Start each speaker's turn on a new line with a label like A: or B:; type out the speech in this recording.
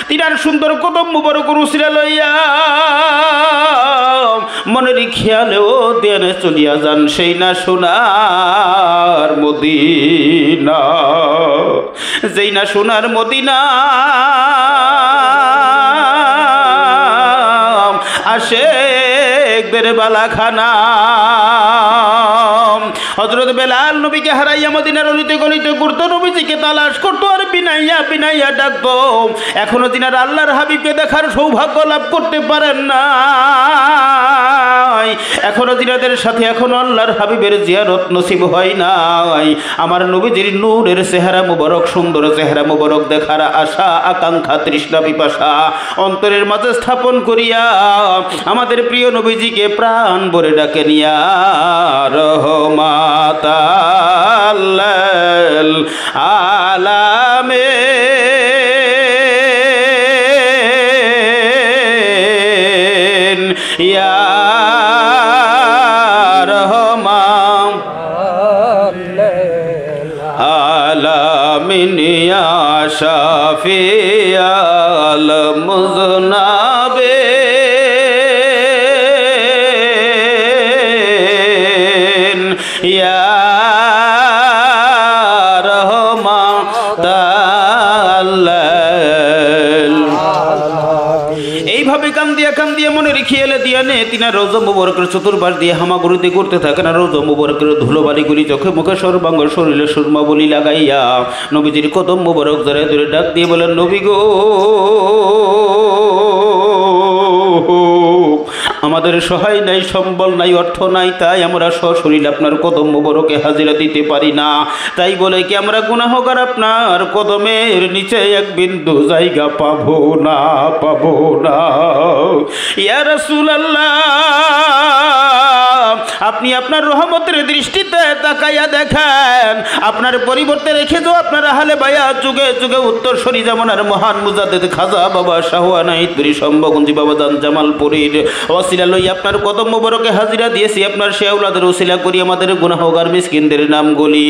A: তিনার সুন্দর কদম মুবারক উসিলা লইয়া মনের খেয়ালেও দেনে চলিয়া যান সেই না সোনার মদিনা, যেই না সোনার মদিনা আশেকদের বালাখানা। হযরত বেলাল নবীকে হারাইয়া মদিনার অলিতে গলিতে ঘুরতো, নবীজিকে তালাশ করতো আর বিনাইয়া বিনাইয়া ডাকতো। এখনো তিনার আল্লাহর হাবিবকে দেখার সৌভাগ্য লাভ করতে পারেন না। এখনো তিনাদের সাথে এখনো আল্লাহর হাবিবের জিয়ারত নসিব হয় নাই। আমার নবীজির নূরের চেহারা মুবারক, সুন্দর চেহারা মুবারক দেখার আশা আকাঙ্ক্ষা তৃষ্ণা পিপাসা অন্তরের মাঝে স্থাপন করিয়া আমাদের প্রিয় নবীজিকে প্রাণ ভরে ডাকে নিয়া রহমাতাল আলামিন ইয়া আলামিন ইয়া শাফিয়াল মুযনাবিন ইয়া রহমাতাল। এইভাবে কান্দিয়া কান্দিয়া মনে রেখে এলে দিয়া নে তিনা রওজা মুবারকের চতুর্পাশ দিয়ে হামাগুড়িতে করতে থাকেন। আর রওজা মুবারকের ধুলোবালিগুলি চোখে মুখে সর্বাঙ্গ শরীরে সুরমা বলি লাগাইয়া নবীজির কদম মুবারক ধরে ধরে ডাক দিয়ে বলেন, নবী গো আমাদের সহায় নাই, সম্বল নাই, অর্থ নাই, তাই আমরা সশরীরে আপনার কদম মুবারকে হাজিরা দিতে পারি না। তাই বলে কি আমরা গুনাহগার আপনার কদমের নিচে এক বিন্দু জায়গা পাবো না, পাবো না। ইয়া রাসূলুল্লাহ আপনি আপনার রহমতের দৃষ্টিতে তাকাইয়া দেখেন, আপনার পরিবর্তে রেখে যাও আপনার আহলে বায়াত যুগে যুগে উত্তরসূরি জামানার মহান মুজাদ্দিদ খাজা বাবা শাহওয়ানাইতপুরি সম্ভগঞ্জি বাবা জান জামালপুরীর ওসিলা লই আপনার কদম মুবারকে হাজিরা দিয়েছি। আপনার সে আওলাদের ওসিলা করি আমাদের গুনাহগার মিসকিনদের নামগুলি